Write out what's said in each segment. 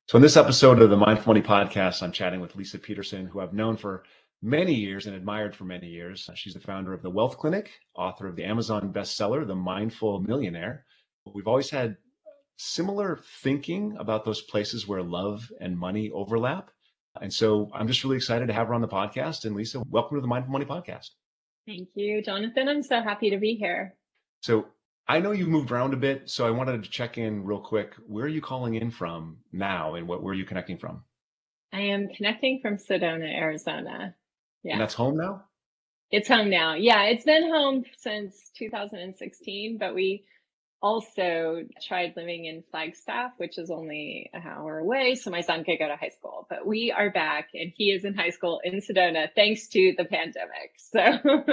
So in this episode of the Mindful Money Podcast, I'm chatting with Leisa Peterson, who I've known for many years and admired for many years. She's the founder of the Wealth Clinic, author of the Amazon bestseller, The Mindful Millionaire. We've always had similar thinking about those places where love and money overlap. And so I'm just really excited to have her on the podcast. And Leisa, welcome to the Mindful Money Podcast. Thank you, Jonathan. I'm so happy to be here. So I know you've moved around a bit, so I wanted to check in real quick. Where are you calling in from now, and where are you connecting from? I am connecting from Sedona, Arizona. Yeah. And that's home now? It's home now. Yeah, it's been home since 2016, but we also tried living in Flagstaff, which is only an hour away, so my son could go to high school. But we are back, and he is in high school in Sedona, thanks to the pandemic. So.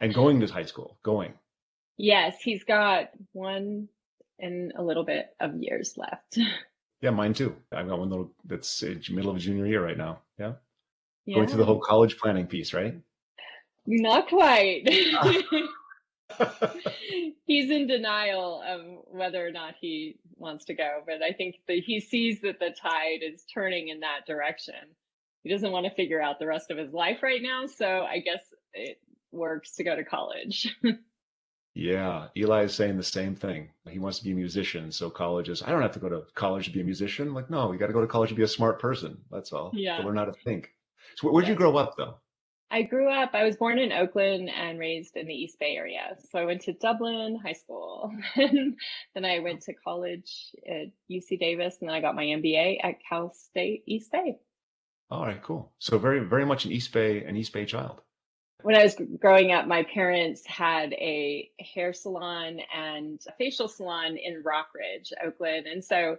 And going to high school, Yes, he's got 1 and a little bit of years left. Yeah, mine too. I've got one little that's middle of a junior year right now. Yeah. Going through the whole college planning piece, right? Not quite. He's in denial of whether or not he wants to go, but I think that he sees that the tide is turning in that direction. He doesn't want to figure out the rest of his life right now, so I guess it works to go to college. Yeah, Eli is saying the same thing. He wants to be a musician, so college is, I don't have to go to college to be a musician. Like, no, you got to go to college to be a smart person. That's all. Yeah. To learn how to think. So where'd you grow up, though? I was born in Oakland and raised in the East Bay area. So I went to Dublin High School. Then I went to college at UC Davis, and then I got my MBA at Cal State East Bay. All right, cool. So very, very much an East Bay child. When I was growing up, my parents had a hair salon and a facial salon in Rockridge, Oakland. And so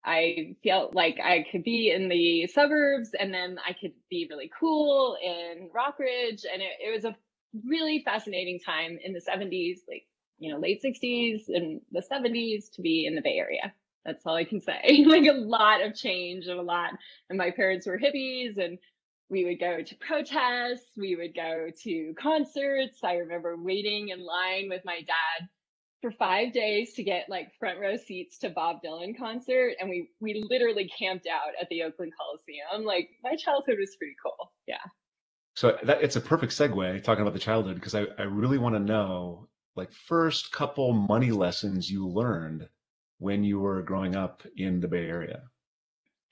I felt like I could be in the suburbs, and then I could be really cool in Rockridge. And it was a really fascinating time in the 70s, late 60s and the 70s to be in the Bay Area. That's all I can say. Like a lot of change and and my parents were hippies, and we would go to protests, we would go to concerts. I remember waiting in line with my dad for 5 days to get front row seats to Bob Dylan concert. And we literally camped out at the Oakland Coliseum. My childhood was pretty cool. Yeah. So it's a perfect segue talking about the childhood, because I really want to know, first couple money lessons you learned when you were growing up in the Bay Area.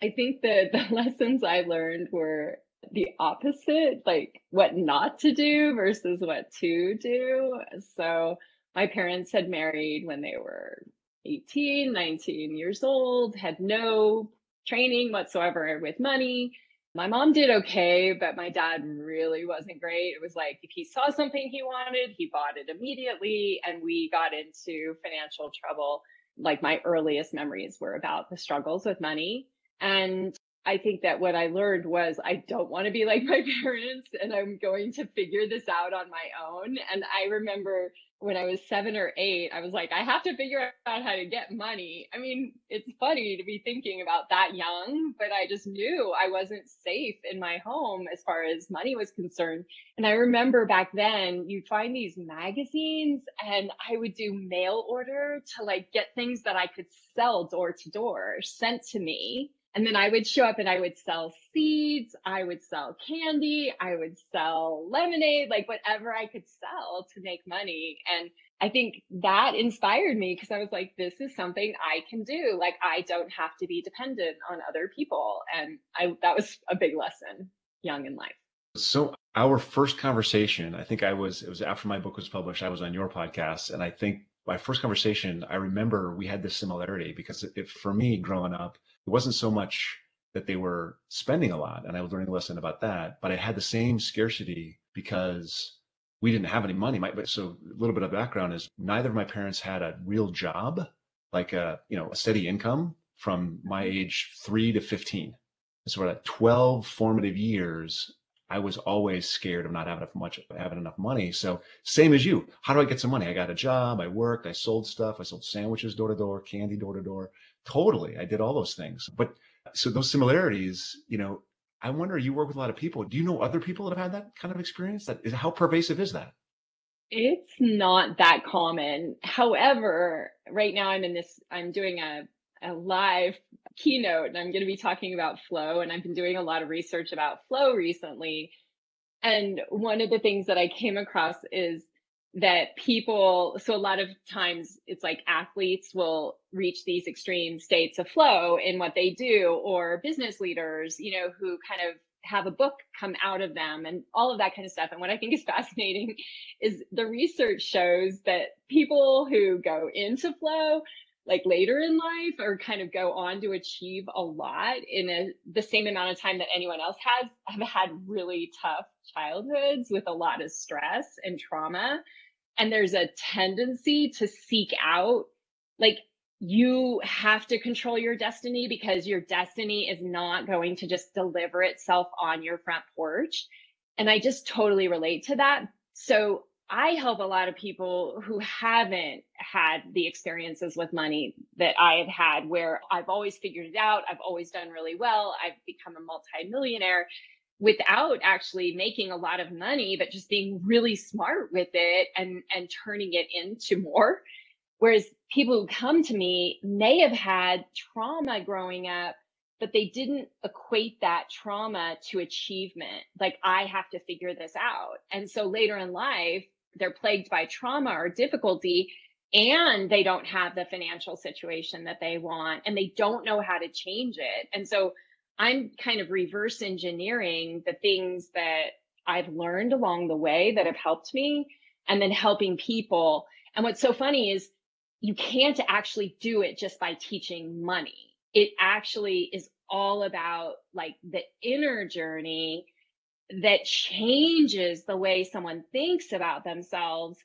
I think that the lessons I learned were the opposite, what not to do versus what to do. So my parents had married when they were 18, 19 years old, had no training whatsoever with money. My mom did okay, but my dad really wasn't great. It was if he saw something he wanted, he bought it immediately, and we got into financial trouble. My earliest memories were about the struggles with money. And I think that what I learned was I don't want to be like my parents, and I'm going to figure this out on my own. And I remember when I was 7 or 8, I was I have to figure out how to get money. I mean, it's funny to be thinking about that young, but I just knew I wasn't safe in my home as far as money was concerned. And I remember back then you'd find these magazines, and I would do mail order to get things that I could sell door to door sent to me. And then I would show up and I would sell seeds, I would sell candy, I would sell lemonade, whatever I could sell to make money. And I think that inspired me, because I was this is something I can do. I don't have to be dependent on other people. And that was a big lesson young in life. So our first conversation, I think it was after my book was published, I was on your podcast. And I think my first conversation, I remember we had this similarity, because for me growing up, it wasn't so much that they were spending a lot, and I was learning a lesson about that, but I had the same scarcity because we didn't have any money. So a little bit of background is neither of my parents had a real job, a steady income from my age 3 to 15. So at 12 formative years, I was always scared of not having enough money. So same as you, how do I get some money? I got a job, I worked, I sold stuff, I sold sandwiches door to door, candy door to door. Totally. I did all those things. But so those similarities, I wonder, you work with a lot of people. Do you know other people that have had that kind of experience? How pervasive is that? It's not that common. However, right now I'm doing a live keynote, and I'm going to be talking about flow. And I've been doing a lot of research about flow recently. And one of the things that I came across is that people, so a lot of times it's like athletes will reach these extreme states of flow in what they do, or business leaders, who kind of have a book come out of them and all of that kind of stuff. And what I think is fascinating is the research shows that people who go into flow like later in life or kind of go on to achieve a lot in the same amount of time that anyone else has have had really tough childhoods with a lot of stress and trauma. And there's a tendency to seek out, like, you have to control your destiny because your destiny is not going to just deliver itself on your front porch. And I just totally relate to that. So I help a lot of people who haven't had the experiences with money that I have had, where I've always figured it out. I've always done really well. I've become a multimillionaire without actually making a lot of money, but just being really smart with it and turning it into more. Whereas people who come to me may have had trauma growing up, but they didn't equate that trauma to achievement. Like, I have to figure this out. And so later in life, they're plagued by trauma or difficulty, and they don't have the financial situation that they want, and they don't know how to change it. And so I'm kind of reverse engineering the things that I've learned along the way that have helped me, and then helping people. And what's so funny is you can't actually do it just by teaching money. It actually is all about like the inner journey that changes the way someone thinks about themselves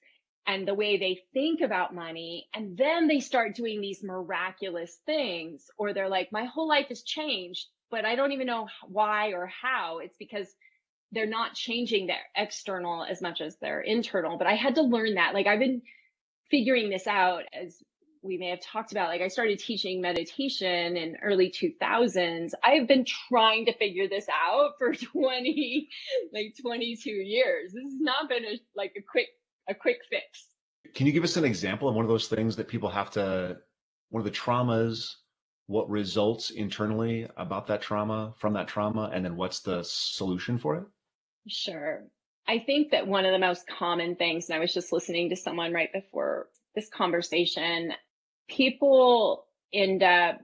and the way they think about money. And then they start doing these miraculous things, or they're like, my whole life has changed, but I don't even know why or how. It's because they're not changing their external as much as their internal. But I had to learn that. Like, I've been figuring this out, as we may have talked about. Like, I started teaching meditation in early 2000s. I've been trying to figure this out for 22 years. This has not been a quick fix. Can you give us an example of one of those things that people have to, one of the traumas, what results internally about that trauma, from that trauma, and then what's the solution for it? Sure. I think that one of the most common things, and I was just listening to someone right before this conversation, people end up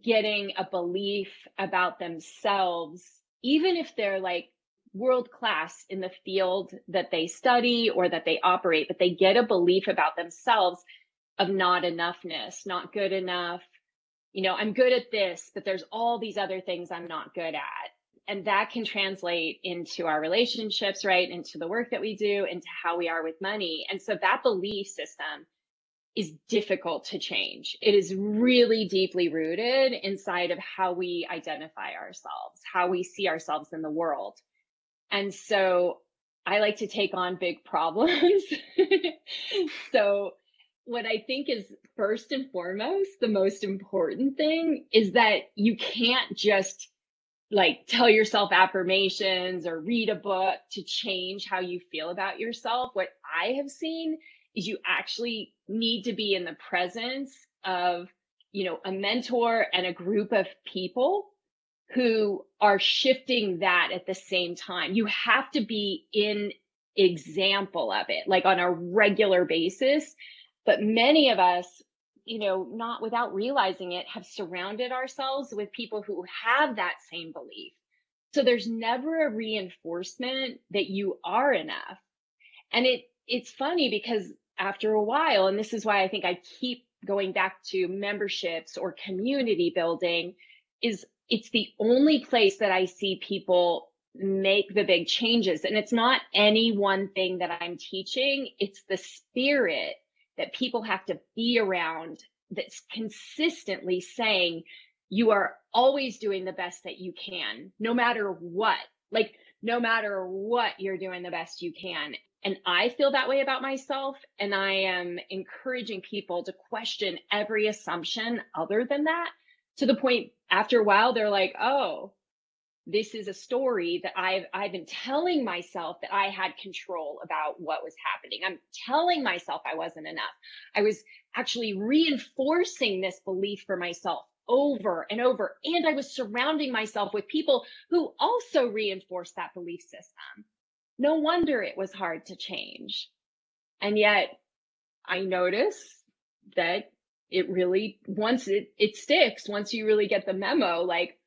getting a belief about themselves, even if they're like world class in the field that they study or that they operate, but they get a belief about themselves of not enoughness, not good enough. I'm good at this, but there's all these other things I'm not good at. And that can translate into our relationships, right? Into the work that we do, into how we are with money. And so that belief system is difficult to change. It is really deeply rooted inside of how we identify ourselves, how we see ourselves in the world. And so I like to take on big problems. So what I think is first and foremost, the most important thing is that you can't just like tell yourself affirmations or read a book to change how you feel about yourself. What I have seen is you actually need to be in the presence of, a mentor and a group of people who are shifting that at the same time. You have to be in example of it, like on a regular basis. But many of us, not without realizing it, have surrounded ourselves with people who have that same belief. So there's never a reinforcement that you are enough. And it's funny because after a while, and this is why I think I keep going back to memberships or community building, is it's the only place that I see people make the big changes. And it's not any one thing that I'm teaching. It's the spirit that people have to be around that's consistently saying, you are always doing the best that you can, no matter what. Like, no matter what, you're doing the best you can. And I feel that way about myself. And I am encouraging people to question every assumption other than that, to the point after a while, they're like, oh, this is a story that I've been telling myself that I had control about what was happening. I'm telling myself I wasn't enough. I was actually reinforcing this belief for myself over and over. And I was surrounding myself with people who also reinforced that belief system. No wonder it was hard to change. And yet I notice that it really, once it sticks, once you really get the memo, like,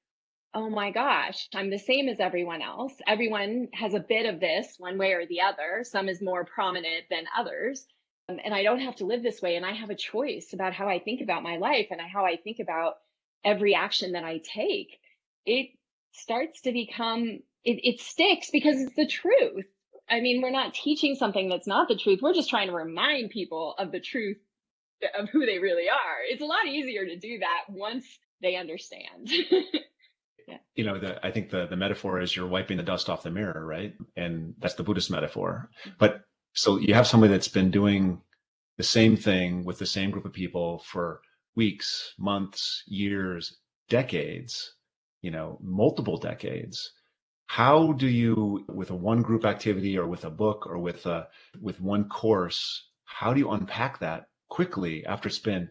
oh my gosh, I'm the same as everyone else. Everyone has a bit of this one way or the other. Some is more prominent than others. And I don't have to live this way. And I have a choice about how I think about my life and how I think about every action that I take. It starts to become, it sticks because it's the truth. I mean, we're not teaching something that's not the truth. We're just trying to remind people of the truth of who they really are. It's a lot easier to do that once they understand. Yeah. I think the metaphor is you're wiping the dust off the mirror, right? And that's the Buddhist metaphor. But so you have somebody that's been doing the same thing with the same group of people for weeks, months, years, decades, multiple decades. How do you, with a one group activity or with a book or with one course, how do you unpack that quickly after it's been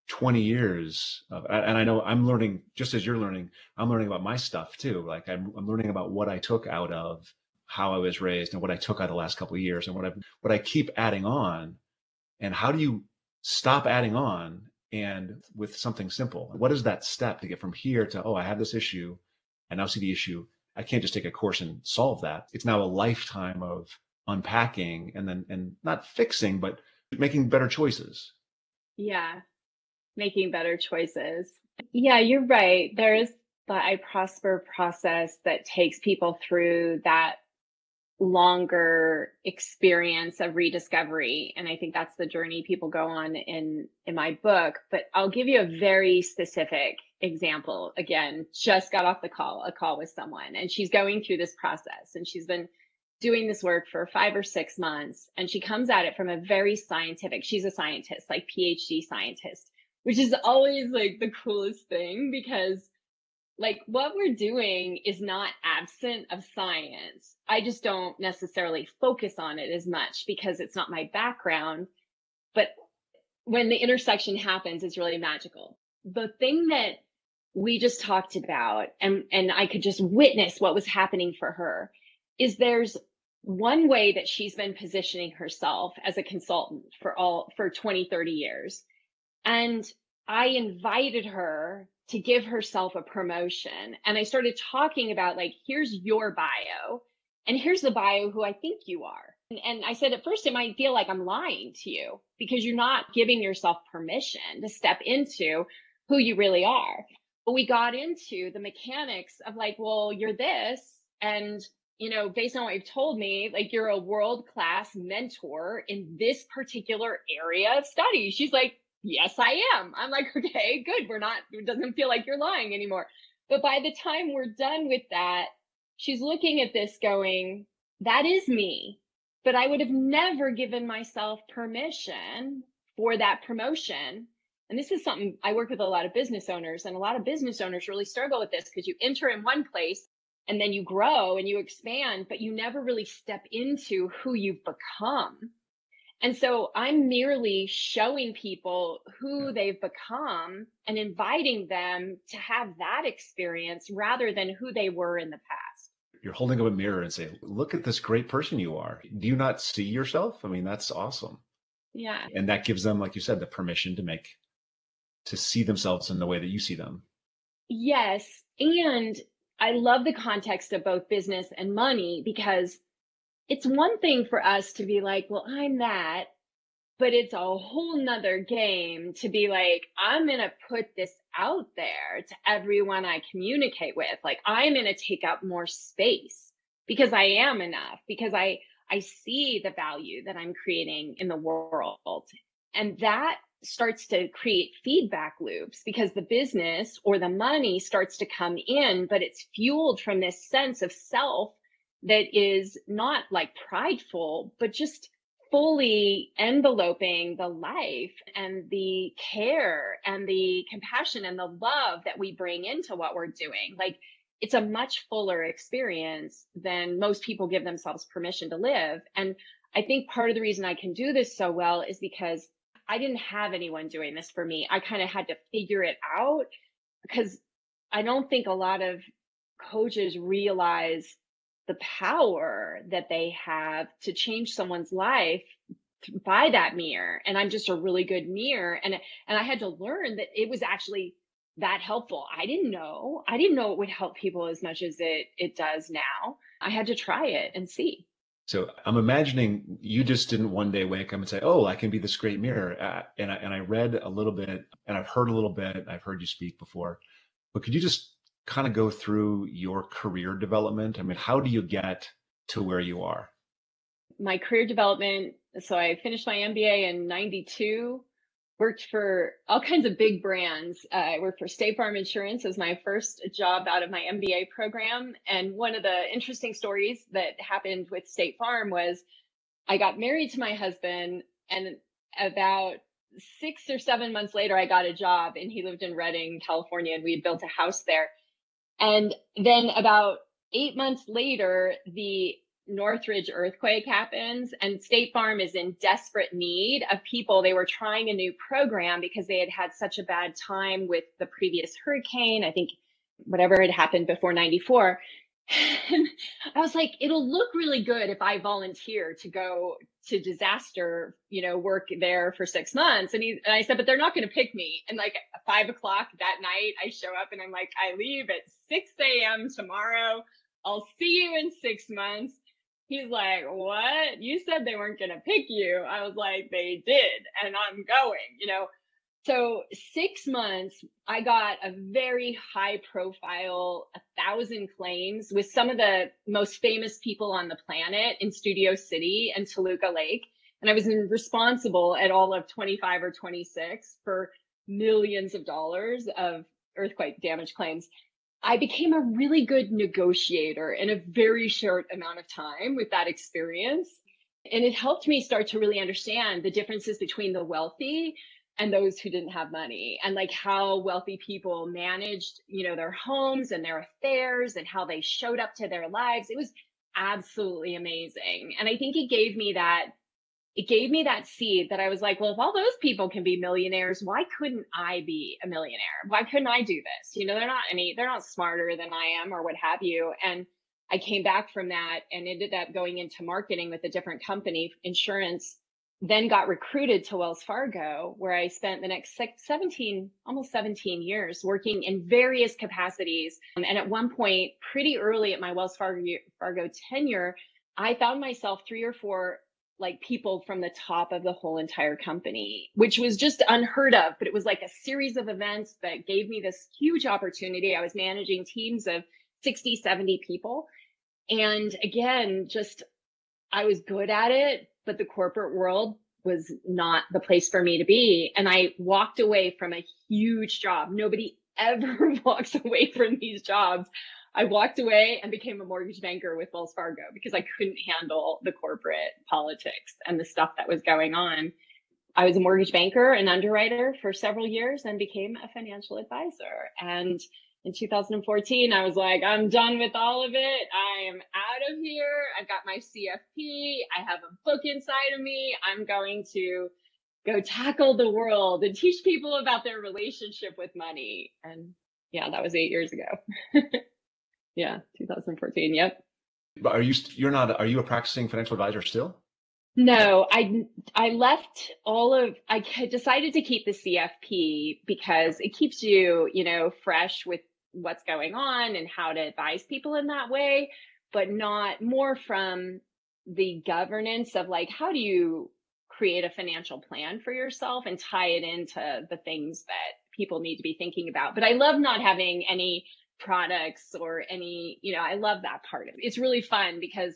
20 years and I know I'm learning, just as you're learning, I'm learning about my stuff too. Like I'm learning about what I took out of how I was raised and what I took out of the last couple of years and what I keep adding on. And how do you stop adding on and with something simple? What is that step to get from here to, oh, I have this issue and now see the issue. I can't just take a course and solve that. It's now a lifetime of unpacking and not fixing, but making better choices. Yeah. Making better choices. Yeah, you're right. There is the I Prosper process that takes people through that longer experience of rediscovery. And I think that's the journey people go on in my book. But I'll give you a very specific example. Again, just got off a call with someone, and she's going through this process, and she's been doing this work for 5 or 6 months. And she comes at it from a very scientific, she's a scientist, like PhD scientist, which is always like the coolest thing, because like what we're doing is not absent of science. I just don't necessarily focus on it as much because it's not my background. But when the intersection happens, it's really magical. The thing that we just talked about, and I could just witness what was happening for her, is there's one way that she's been positioning herself as a consultant for 20, 30 years. And I invited her to give herself a promotion. And I started talking about, like, here's your bio, and here's the bio who I think you are. And I said, at first, it might feel like I'm lying to you because you're not giving yourself permission to step into who you really are. But we got into the mechanics of like, well, you're this. And, based on what you've told me, like, you're a world-class mentor in this particular area of study. She's like, yes, I am. I'm like, okay, good. It doesn't feel like you're lying anymore. But by the time we're done with that, she's looking at this going, that is me. But I would have never given myself permission for that promotion. And this is something I work with a lot of business owners, and a lot of business owners really struggle with this because you enter in one place and then you grow and you expand, but you never really step into who you've become. And so I'm merely showing people who they've become and inviting them to have that experience rather than who they were in the past. You're holding up a mirror and say, look at this great person you are. Do you not see yourself? I mean, that's awesome. Yeah. And that gives them, like you said, the permission to see themselves in the way that you see them. Yes. And I love the context of both business and money, because it's one thing for us to be like, well, I'm that, but it's a whole nother game to be like, I'm going to put this out there to everyone I communicate with. Like, I'm going to take up more space because I am enough, because I see the value that I'm creating in the world. And that starts to create feedback loops, because the business or the money starts to come in, but it's fueled from this sense of self that is not like prideful, but just fully enveloping the life and the care and the compassion and the love that we bring into what we're doing. Like, it's a much fuller experience than most people give themselves permission to live. And I think part of the reason I can do this so well is because I didn't have anyone doing this for me. I kind of had to figure it out. because I don't think a lot of coaches realize the power that they have to change someone's life by that mirror. And I'm just a really good mirror. And I had to learn that it was actually that helpful. I didn't know it would help people as much as it does now. I had to try it and see. So I'm imagining you just didn't one day wake up and say, "Oh, I can be this great mirror." And I read a little bit, and I've heard a little bit. I've heard you speak before, but could you just kind of go through your career development? I mean, how do you get to where you are? My career development. So I finished my MBA in 92, worked for all kinds of big brands. I worked for State Farm Insurance as my first job out of my MBA program. And one of the interesting stories that happened with State Farm was I got married to my husband, and about 6 or 7 months later, I got a job, and he lived in Redding, California, and we had built a house there. And then about 8 months later, the Northridge earthquake happens, and State Farm is in desperate need of people. They were trying a new program because they had had such a bad time with the previous hurricane. I think whatever had happened before 94. And I was like, it'll look really good if I volunteer to go to disaster, work there for 6 months. And I said, but they're not going to pick me. And like at 5 o'clock that night, I show up and I'm like, I leave at 6 a.m. tomorrow. I'll see you in 6 months. He's like, what? You said they weren't going to pick you. I was like, they did. And I'm going. So 6 months, I got a very high profile, 1,000 claims with some of the most famous people on the planet in Studio City and Toluca Lake. And I was responsible at all of 25 or 26 for millions of dollars of earthquake damage claims. I became a really good negotiator in a very short amount of time with that experience. And it helped me start to really understand the differences between the wealthy and those who didn't have money, and like how wealthy people managed, their homes and their affairs and how they showed up to their lives. It was absolutely amazing. And I think it gave me that seed that I was like, well, if all those people can be millionaires, why couldn't I be a millionaire? Why couldn't I do this? They're not smarter than I am or what have you. And I came back from that and ended up going into marketing with a different company, insurance, then got recruited to Wells Fargo, where I spent the next almost 17 years working in various capacities. And at one point, pretty early at my Wells Fargo tenure, I found myself 3 or 4 like people from the top of the whole entire company, which was just unheard of. But it was like a series of events that gave me this huge opportunity. I was managing teams of 60, 70 people. And again, I was good at it, but the corporate world was not the place for me to be. And I walked away from a huge job. Nobody ever walks away from these jobs. I walked away and became a mortgage banker with Wells Fargo because I couldn't handle the corporate politics and the stuff that was going on. I was a mortgage banker and underwriter for several years and became a financial advisor. And in 2014, I was like, I'm done with all of it. I am out of here. I've got my CFP. I have a book inside of me. I'm going to go tackle the world and teach people about their relationship with money. And yeah, that was 8 years ago. Yeah, 2014. Yep. But are you a practicing financial advisor still? No, I left I decided to keep the CFP because it keeps you, fresh with what's going on and how to advise people in that way, but not more from the governance of like, how do you create a financial plan for yourself and tie it into the things that people need to be thinking about. But I love not having any products or any, I love that part of it. It's really fun because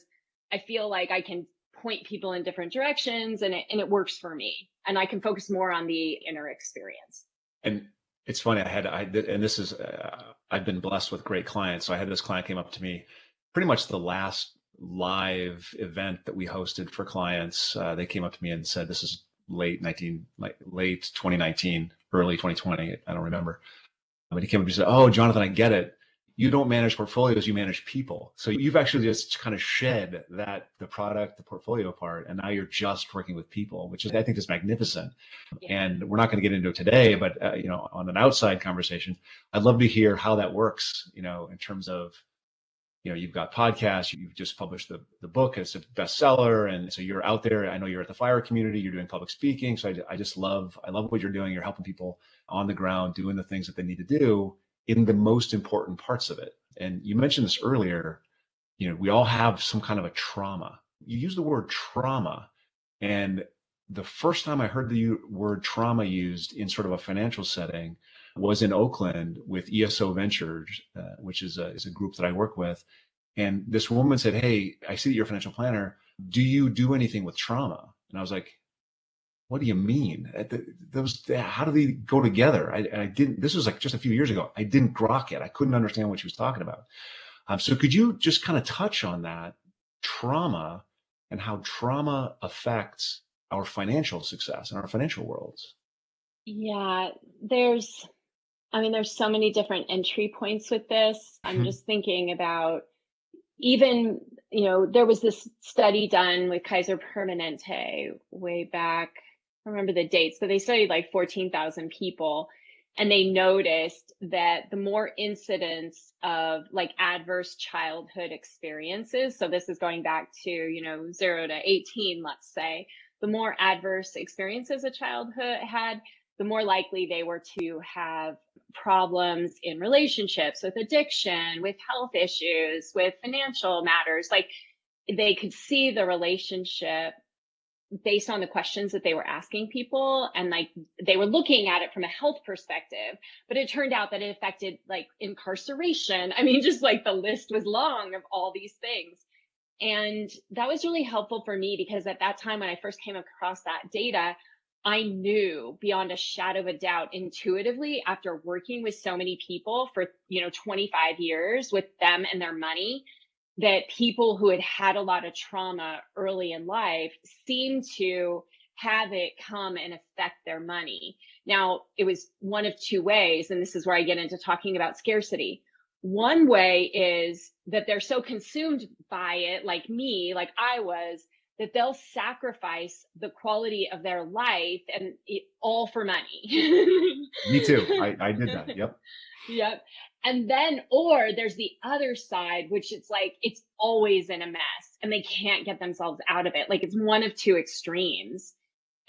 I feel like I can point people in different directions and it works for me, and I can focus more on the inner experience. And it's funny, I've been blessed with great clients. So I had this client came up to me pretty much the last live event that we hosted for clients. They came up to me and said, this is late 2019, early 2020. I don't remember. But he came up and said, "Oh, Jonathan, I get it. you don't manage portfolios, you manage people. So you've actually just kind of shed that the product, the portfolio part, and now you're just working with people, which is, I think, is magnificent. Yeah. And we're not going to get into it today, but on an outside conversation, I'd love to hear how that works, in terms of, you've got podcasts, you've just published the book, it's a bestseller. And so you're out there. I know you're at the fire community, you're doing public speaking. So I love what you're doing. You're helping people on the ground, doing the things that they need to do in the most important parts of it. And you mentioned this earlier, we all have some kind of a trauma. You use the word trauma. And the first time I heard the word trauma used in sort of a financial setting was in Oakland with ESO Ventures, which is a group that I work with. And this woman said, "Hey, I see that you're a financial planner. Do you do anything with trauma?" And I was like, "What do you mean? How do they go together?" I didn't. This was like just a few years ago. I didn't grok it. I couldn't understand what she was talking about. So could you just kind of touch on that trauma and how trauma affects our financial success and our financial worlds? Yeah, there's so many different entry points with this. I'm Mhm. just thinking about even, there was this study done with Kaiser Permanente way back. I don't remember the dates, but they studied like 14,000 people, and they noticed that the more incidents of like adverse childhood experiences, so this is going back to, 0 to 18, let's say, the more adverse experiences a childhood had, the more likely they were to have problems in relationships, with addiction, with health issues, with financial matters. Like, they could see the relationship based on the questions that they were asking people, and like they were looking at it from a health perspective, but it turned out that it affected like incarceration. I mean, just like the list was long of all these things. And that was really helpful for me because at that time when I first came across that data, I knew beyond a shadow of a doubt intuitively, after working with so many people for 25 years with them and their money, that people who had had a lot of trauma early in life seemed to have it come and affect their money. Now, it was one of two ways, and this is where I get into talking about scarcity. One way is that they're so consumed by it, like me, like I was, that they'll sacrifice the quality of their life and all for money. Me too. I did that. Yep. Yep. And then, or there's the other side, which it's like, it's always in a mess and they can't get themselves out of it. Like, it's one of two extremes.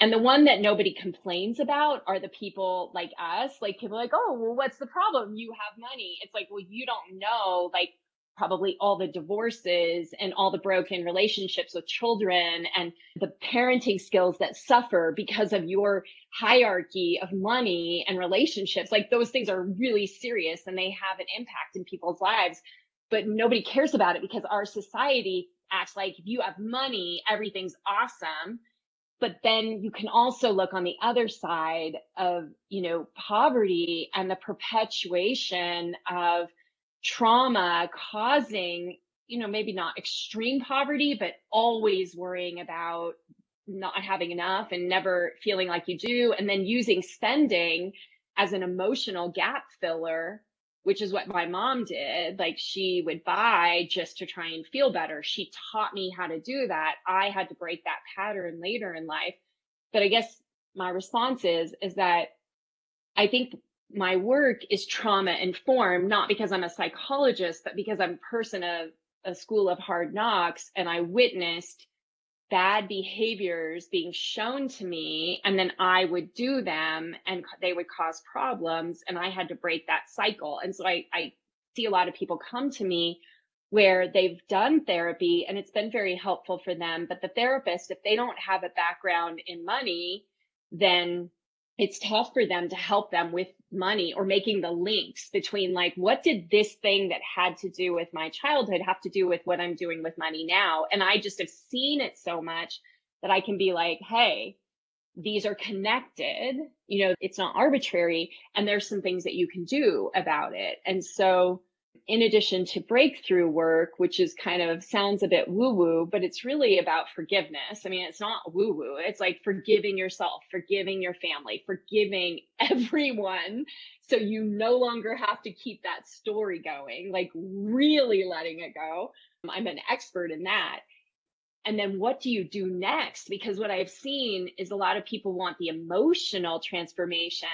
And the one that nobody complains about are the people like us. Like, people are like, "Oh, well, what's the problem? You have money." It's like, well, you don't know, like, probably all the divorces and all the broken relationships with children and the parenting skills that suffer because of your hierarchy of money and relationships. Like, those things are really serious and they have an impact in people's lives, but nobody cares about it because our society acts like if you have money, everything's awesome. But then you can also look on the other side of, poverty and the perpetuation of trauma causing, maybe not extreme poverty, but always worrying about not having enough and never feeling like you do. And then using spending as an emotional gap filler, which is what my mom did. Like, she would buy just to try and feel better. She taught me how to do that. I had to break that pattern later in life. But I guess my response is that I think my work is trauma informed, not because I'm a psychologist, but because I'm a person of a school of hard knocks, and I witnessed bad behaviors being shown to me, and then I would do them and they would cause problems, and I had to break that cycle. And so I see a lot of people come to me where they've done therapy and it's been very helpful for them, but the therapist, if they don't have a background in money, then it's tough for them to help them with money or making the links between, like, what did this thing that had to do with my childhood have to do with what I'm doing with money now? And I just have seen it so much that I can be like, hey, these are connected, it's not arbitrary, and there's some things that you can do about it. And so in addition to breakthrough work, which is kind of sounds a bit woo woo, but it's really about forgiveness. I mean, it's not woo woo. It's like forgiving yourself, forgiving your family, forgiving everyone. So you no longer have to keep that story going, like really letting it go. I'm an expert in that. And then what do you do next? Because what I've seen is a lot of people want the emotional transformation.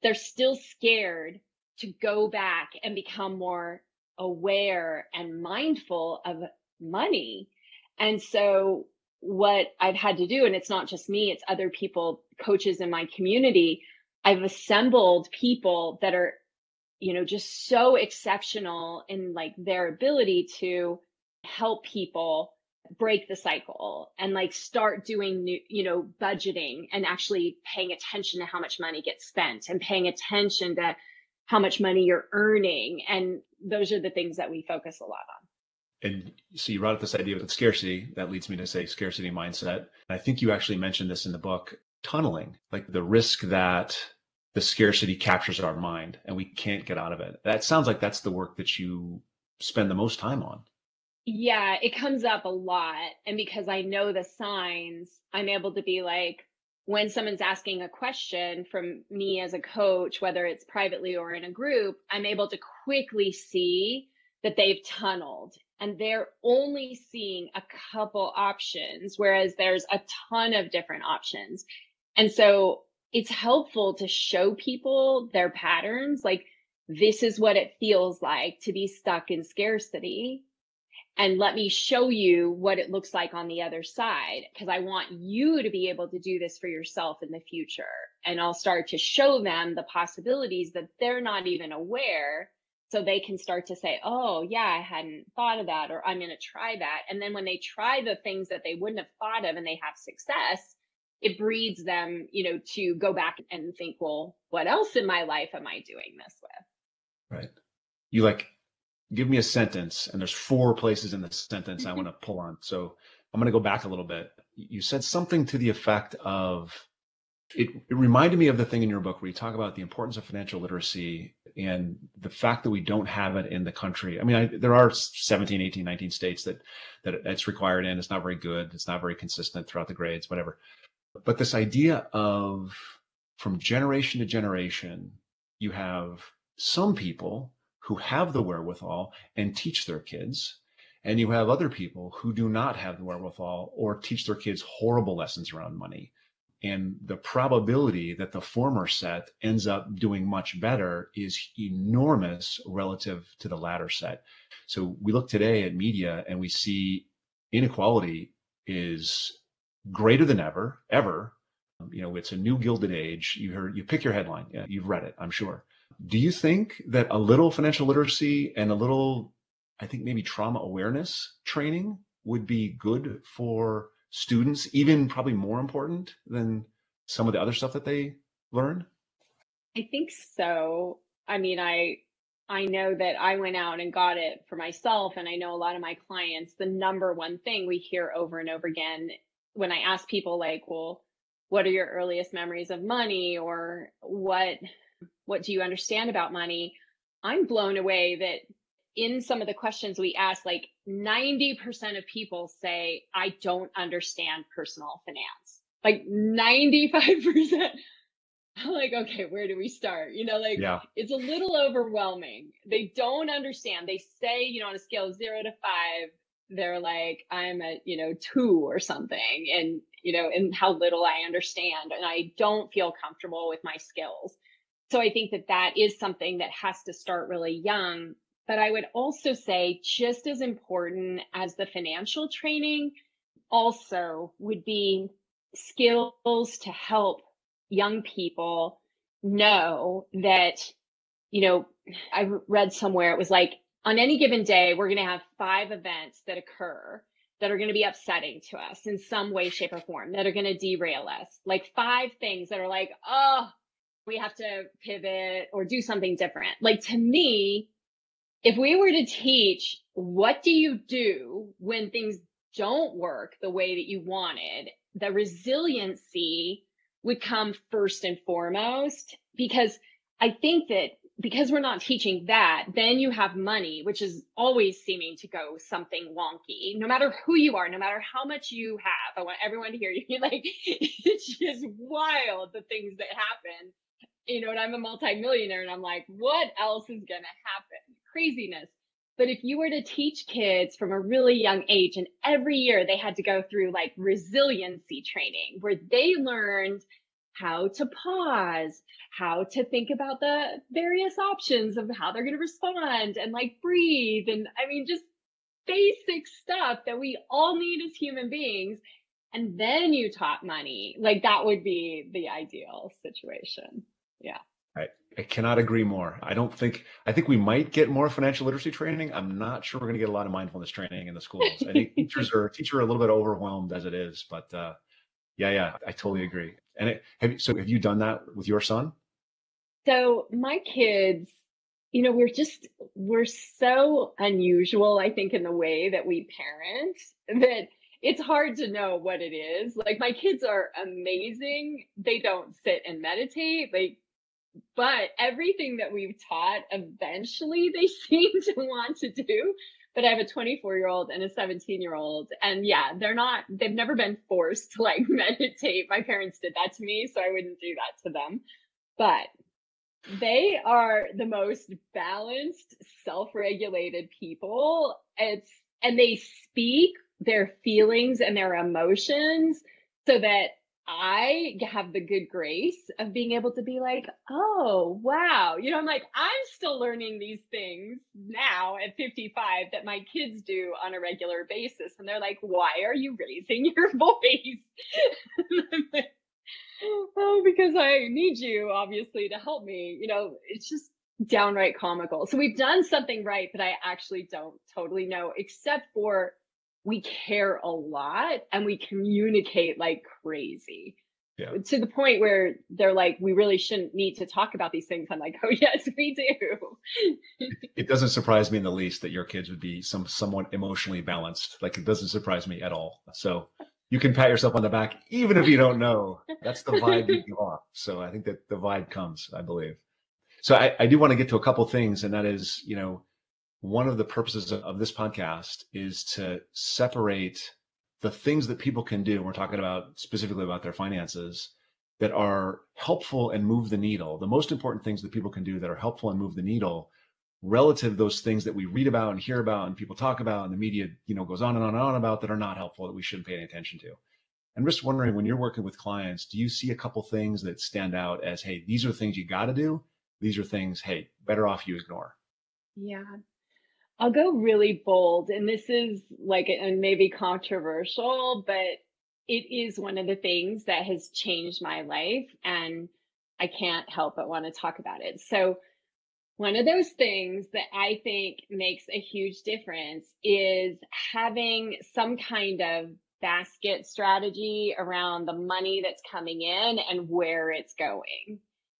They're still scared to go back and become more aware and mindful of money. And so what I've had to do, and it's not just me, it's other people, coaches in my community, I've assembled people that are, just so exceptional in like their ability to help people break the cycle and like start doing new, budgeting and actually paying attention to how much money gets spent and paying attention to how much money you're earning. And those are the things that we focus a lot on. And so you brought up this idea of scarcity. That leads me to say scarcity mindset. I think you actually mentioned this in the book, tunneling, like the risk that the scarcity captures our mind and we can't get out of it. That sounds like that's the work that you spend the most time on. Yeah, it comes up a lot. And because I know the signs, I'm able to be like, when someone's asking a question from me as a coach, whether it's privately or in a group, I'm able to quickly see that they've tunneled and they're only seeing a couple options, whereas there's a ton of different options. And so it's helpful to show people their patterns. Like, this is what it feels like to be stuck in scarcity. And let me show you what it looks like on the other side, because I want you to be able to do this for yourself in the future. And I'll start to show them the possibilities that they're not even aware. So they can start to say, oh, yeah, I hadn't thought of that, or I'm going to try that. And then when they try the things that they wouldn't have thought of and they have success, it breeds them, to go back and think, well, what else in my life am I doing this with? Right. You give me a sentence, and there's 4 places in the sentence I want to pull on. So I'm going to go back a little bit. You said something to the effect of, it reminded me of the thing in your book where you talk about the importance of financial literacy and the fact that we don't have it in the country. I mean, there are 17, 18, 19 states that it's required in. It's not very good. It's not very consistent throughout the grades, whatever. But this idea of, from generation to generation, you have some people who have the wherewithal and teach their kids, and you have other people who do not have the wherewithal or teach their kids horrible lessons around money. And the probability that the former set ends up doing much better is enormous relative to the latter set. So we look today at media and we see inequality is greater than ever. It's a new Gilded Age. You pick your headline. Yeah, you've read it, I'm sure. Do you think that a little financial literacy and a little, I think maybe trauma awareness training would be good for students, even probably more important than some of the other stuff that they learn? I think so. I mean, I know that I went out and got it for myself, and I know a lot of my clients, the number one thing we hear over and over again when I ask people like, well, what are your earliest memories of money, or what do you understand about money? I'm blown away that in some of the questions we ask, like 90% of people say, I don't understand personal finance. Like 95%. I'm like, okay, where do we start? Yeah. It's a little overwhelming. They don't understand. They say, on a scale of 0 to 5, they're like, I'm at, 2 or something. And, and how little I understand. And I don't feel comfortable with my skills. So I think that is something that has to start really young. But I would also say, just as important as the financial training also would be skills to help young people know that, I read somewhere, it was like, on any given day, we're going to have 5 events that occur that are going to be upsetting to us in some way, shape, or form, that are going to derail us. Like 5 things that are like, oh, we have to pivot or do something different. Like, to me, if we were to teach, what do you do when things don't work the way that you wanted, the resiliency would come first and foremost. Because I think that because we're not teaching that, then you have money, which is always seeming to go something wonky, no matter who you are, no matter how much you have. I want everyone to hear you. Like, it's just wild, the things that happen, and I'm a multimillionaire and I'm like, what else is going to happen? Craziness. But if you were to teach kids from a really young age, and every year they had to go through like resiliency training where they learned how to pause, how to think about the various options of how they're going to respond and like breathe. And I mean, just basic stuff that we all need as human beings. And then you taught money, like that would be the ideal situation. Yeah. I cannot agree more. I think we might get more financial literacy training. I'm not sure we're going to get a lot of mindfulness training in the schools. I think teachers are a little bit overwhelmed as it is, but yeah, I totally agree. And have you done that with your son? So my kids, we're so unusual, I think, in the way that we parent that it's hard to know what it is. Like my kids are amazing. They don't sit and meditate, but everything that we've taught, eventually they seem to want to do. But I have a 24-year-old and a 17-year-old. And yeah, they've never been forced to like meditate. My parents did that to me, so I wouldn't do that to them. But they are the most balanced, self-regulated people. And they speak their feelings and their emotions so that I have the good grace of being able to be like, oh, wow. I'm like, I'm still learning these things now at 55 that my kids do on a regular basis. And they're like, why are you raising your voice? Oh, because I need you, obviously, to help me. It's just downright comical. So we've done something right, but I actually don't totally know, except for we care a lot and we communicate like crazy. Yeah. To the point where they're like, we really shouldn't need to talk about these things. I'm like, oh, yes, we do. It doesn't surprise me in the least that your kids would be somewhat emotionally balanced. Like it doesn't surprise me at all. So you can pat yourself on the back, even if you don't know. That's the vibe you give off. So I think that the vibe comes, I believe. So I do want to get to a couple of things, and that is, one of the purposes of this podcast is to separate the things that people can do. We're talking about specifically about their finances that are helpful and move the needle. The most important things that people can do that are helpful and move the needle relative to those things that we read about and hear about and people talk about and the media, goes on and on and on about that are not helpful, that we shouldn't pay any attention to. I'm just wondering, when you're working with clients, do you see a couple things that stand out as, hey, these are things you got to do. These are things, hey, better off you ignore. Yeah. I'll go really bold, and this is like, and maybe controversial, but it is one of the things that has changed my life, and I can't help but want to talk about it. So one of those things that I think makes a huge difference is having some kind of basket strategy around the money that's coming in and where it's going.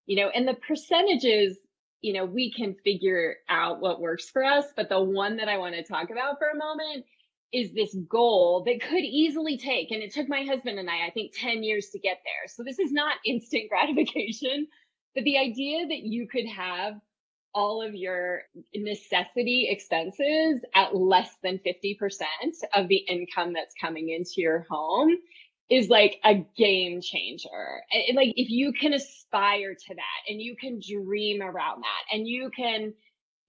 And the percentages, we can figure out what works for us. But the one that I want to talk about for a moment is this goal that could easily take, and it took my husband and I think 10 years to get there. So this is not instant gratification, but the idea that you could have all of your necessity expenses at less than 50% of the income that's coming into your home is like a game changer. And like, if you can aspire to that and you can dream around that and you can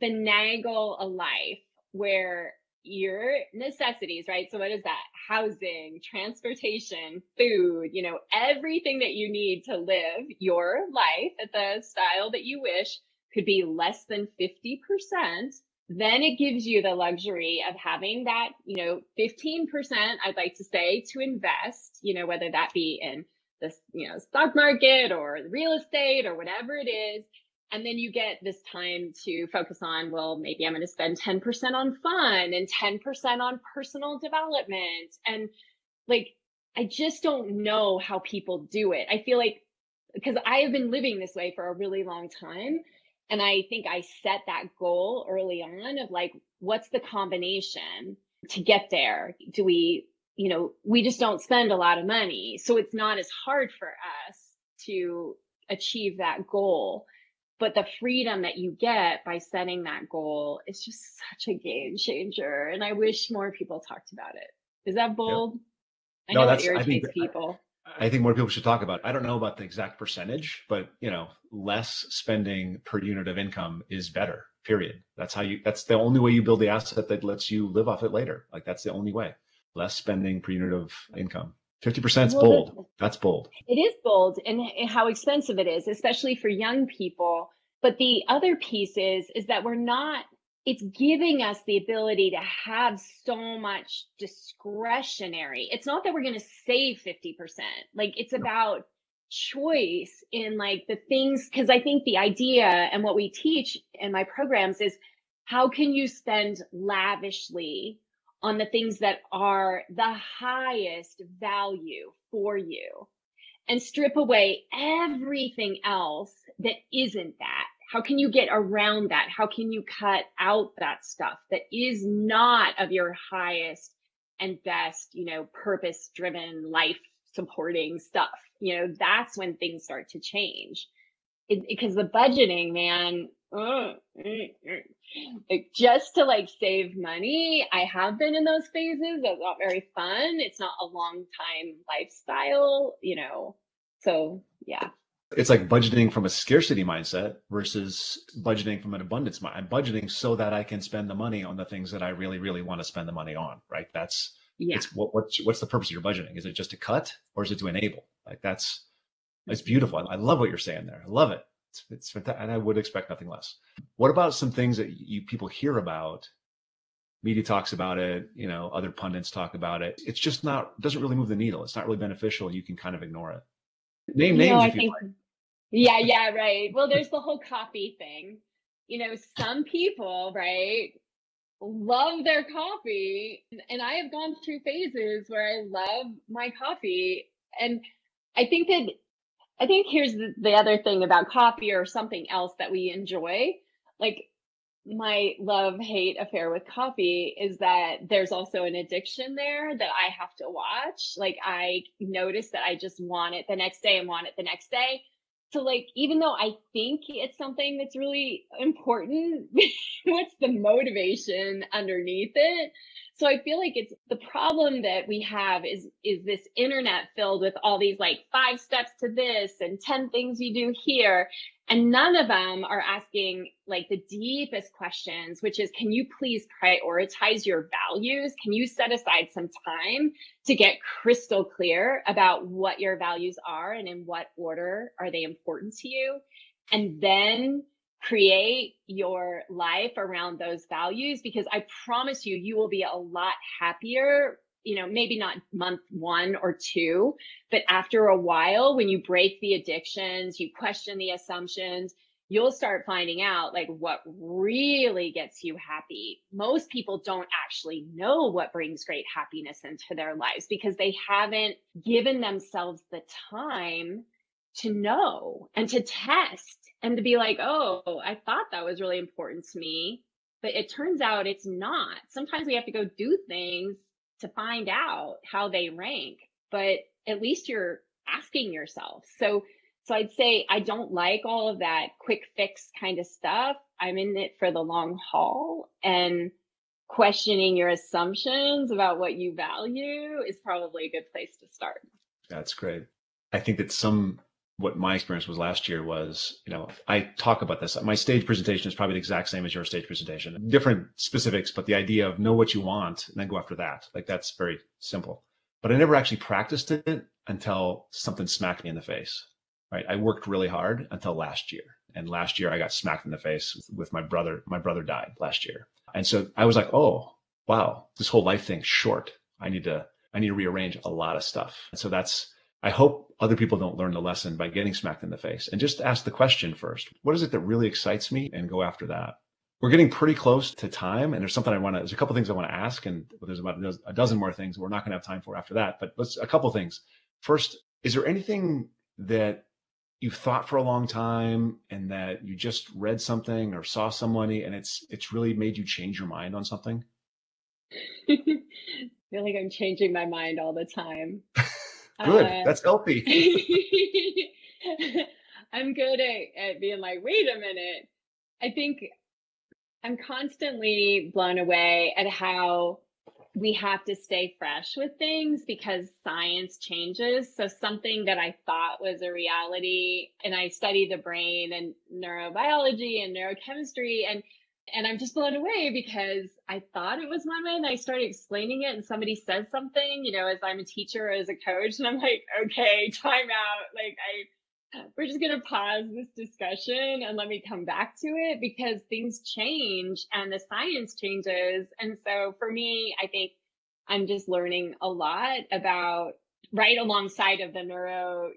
finagle a life where your necessities, right? So what is that? Housing, transportation, food, everything that you need to live your life at the style that you wish could be less than 50%. Then it gives you the luxury of having that, 15%, I'd like to say, to invest, whether that be in the, stock market or real estate or whatever it is. And then you get this time to focus on, well, maybe I'm going to spend 10% on fun and 10% on personal development. And like, I just don't know how people do it. I feel like, because I have been living this way for a really long time. And I think I set that goal early on of like, what's the combination to get there? Do we, we just don't spend a lot of money. So it's not as hard for us to achieve that goal. But the freedom that you get by setting that goal is just such a game changer. And I wish more people talked about it. Is that Yep. bold? I No, know it that's, I think, irritates people. I think more people should talk about it. I don't know about the exact percentage, but less spending per unit of income is better, period. That's the only way you build the asset that lets you live off it later. Like that's the only way. Less spending per unit of income. 50% is Well, bold. That's bold. it is bold, and how expensive it is, especially for young people. But the other piece is that it's giving us the ability to have so much discretionary. It's not that we're going to save 50%. Like it's about choice in like the things, because I think the idea and what we teach in my programs is how can you spend lavishly on the things that are the highest value for you and strip away everything else that isn't that. How can you get around that? How can you cut out that stuff that is not of your highest and best, purpose driven, life supporting stuff? That's when things start to change. Because the budgeting, man, like just to like save money, I have been in those phases. That's not very fun. It's not a long time lifestyle, so yeah. It's like budgeting from a scarcity mindset versus budgeting from an abundance mind. I'm budgeting so that I can spend the money on the things that I really, really want to spend the money on, right? It's what's the purpose of your budgeting? Is it just to cut or is it to enable? Like it's beautiful. I love what you're saying there. I love it. It's fantastic, and I would expect nothing less. What about some things that people hear about? Media talks about it, other pundits talk about it. It's just doesn't really move the needle. It's not really beneficial. You can kind of ignore it. Name names I if you think, like. yeah, right. Well, there's the whole coffee thing. Some people, right, love their coffee, and I have gone through phases where I love my coffee. And I think here's the other thing about coffee or something else that we enjoy. Like my love-hate affair with coffee is that there's also an addiction there that I have to watch. Like I notice that I just want it the next day and want it the next day. So like, even though I think it's something that's really important, what's the motivation underneath it? So I feel like it's the problem that we have is this internet filled with all these like 5 steps to this and 10 things you do here. And none of them are asking like the deepest questions, which is, can you please prioritize your values? Can you set aside some time to get crystal clear about what your values are and in what order are they important to you? And then create your life around those values, because I promise you, you will be a lot happier, maybe not month 1 or 2, but after a while, when you break the addictions, you question the assumptions, you'll start finding out like what really gets you happy. Most people don't actually know what brings great happiness into their lives because they haven't given themselves the time to know and to test and to be like, oh, I thought that was really important to me, but it turns out it's not. Sometimes we have to go do things to find out how they rank, but at least you're asking yourself. So I'd say I don't like all of that quick fix kind of stuff. I'm in it for the long haul, and questioning your assumptions about what you value is probably a good place to start. That's great. I think that what my experience was last year was, I talk about this. My stage presentation is probably the exact same as your stage presentation. Different specifics, but the idea of know what you want and then go after that. Like that's very simple. But I never actually practiced it until something smacked me in the face, right? I worked really hard until last year. And last year I got smacked in the face with my brother. My brother died last year. And so I was like, oh, wow, this whole life thing's short. I need to rearrange a lot of stuff. And so I hope other people don't learn the lesson by getting smacked in the face, and just ask the question first. What is it that really excites me, and go after that? We're getting pretty close to time, and there's a couple things I want to ask, and there's about a dozen more things we're not going to have time for after that, but a couple things. First, is there anything that you've thought for a long time and that you just read something or saw somebody and it's really made you change your mind on something? I feel like I'm changing my mind all the time. Good. That's healthy. I'm good at being like, wait a minute. I think I'm constantly blown away at how we have to stay fresh with things because science changes. So something that I thought was a reality, and I study the brain and neurobiology and neurochemistry, and I'm just blown away because I thought it was one way and I started explaining it and somebody says something, as I'm a teacher or as a coach, and I'm like, okay, time out. Like we're just going to pause this discussion and let me come back to it because things change and the science changes. And so for me, I think I'm just learning a lot about right alongside of the neuro,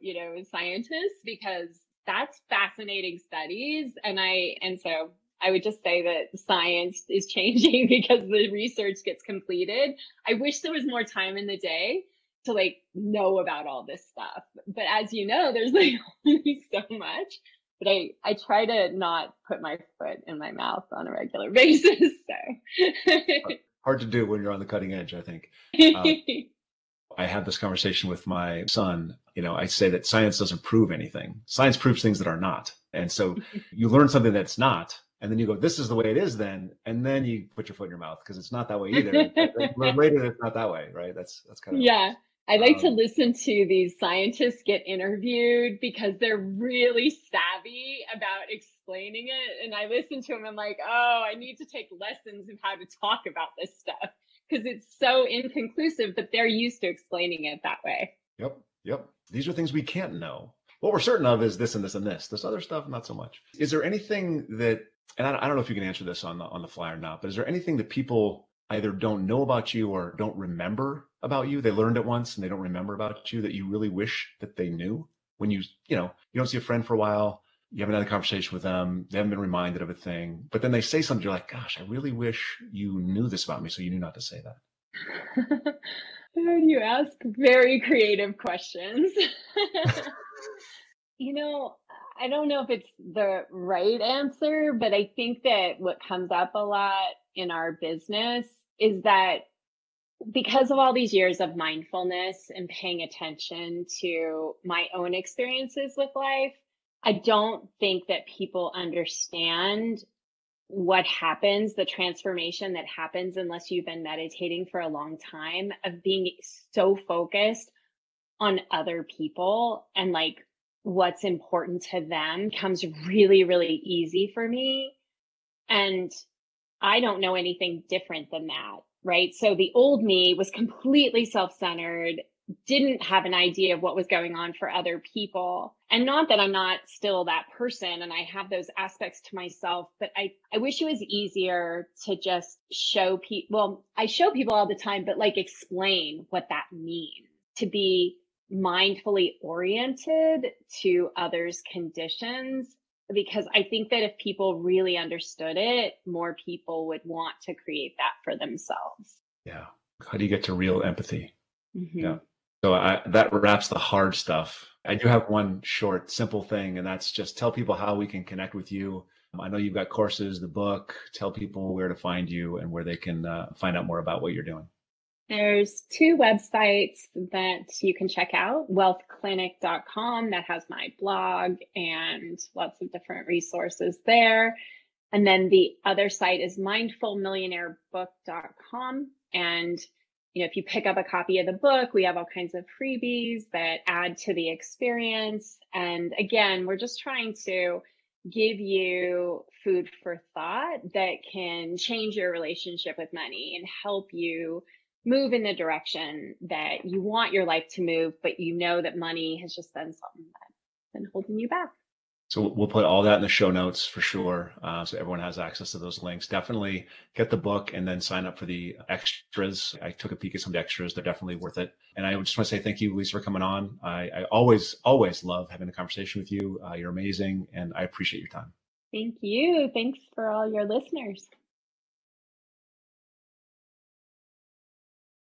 scientists, because that's fascinating studies. And so I would just say that science is changing because the research gets completed. I wish there was more time in the day to like know about all this stuff. But as you know, there's like only so much. But I try to not put my foot in my mouth on a regular basis. So Hard to do when you're on the cutting edge, I think. I had this conversation with my son. I say that science doesn't prove anything. Science proves things that are not. And so you learn something that's not, and then you go, this is the way it is then. And then you put your foot in your mouth because it's not that way either. Learn later that it's not that way, right? That's kind of. Yeah. I like to listen to these scientists get interviewed because they're really savvy about explaining it. And I listen to them, I'm like, oh, I need to take lessons of how to talk about this stuff because it's so inconclusive, but they're used to explaining it that way. Yep. These are things we can't know. What we're certain of is this and this and this. This other stuff, not so much. Is there anything that, and I don't know if you can answer this on the fly or not, but is there anything that people either don't know about you or don't remember about you? They learned it once and they don't remember about you that you really wish that they knew when you don't see a friend for a while, you haven't had a conversation with them, they haven't been reminded of a thing, but then they say something, you're like, gosh, I really wish you knew this about me. So you knew not to say that. You ask very creative questions. I don't know if it's the right answer, but I think that what comes up a lot in our business is that because of all these years of mindfulness and paying attention to my own experiences with life, I don't think that people understand what happens, the transformation that happens unless you've been meditating for a long time, of being so focused on other people and like what's important to them comes really, really easy for me. And I don't know anything different than that, right? So the old me was completely self-centered, didn't have an idea of what was going on for other people. And not that I'm not still that person and I have those aspects to myself, but I wish it was easier to just show people. Well, I show people all the time, but like explain what that means, to be mindfully oriented to others' conditions. Because I think that if people really understood it, more people would want to create that for themselves. Yeah. How do you get to real empathy? Mm-hmm. Yeah. So that wraps the hard stuff. I do have one short, simple thing, and that's just tell people how we can connect with you. I know you've got courses, the book. Tell people where to find you and where they can find out more about what you're doing. There's 2 websites that you can check out. wealthclinic.com, that has my blog and lots of different resources there. And then the other site is mindfulmillionairebook.com. And if you pick up a copy of the book, we have all kinds of freebies that add to the experience. And again, we're just trying to give you food for thought that can change your relationship with money and help you move in the direction that you want your life to move, but you know that money has just been something that's been holding you back. So we'll put all that in the show notes for sure. So everyone has access to those links. Definitely get the book and then sign up for the extras. I took a peek at some of the extras. They're definitely worth it. And I just want to say thank you, Leisa, for coming on. I always love having a conversation with you. You're amazing. And I appreciate your time. Thank you. Thanks for all your listeners.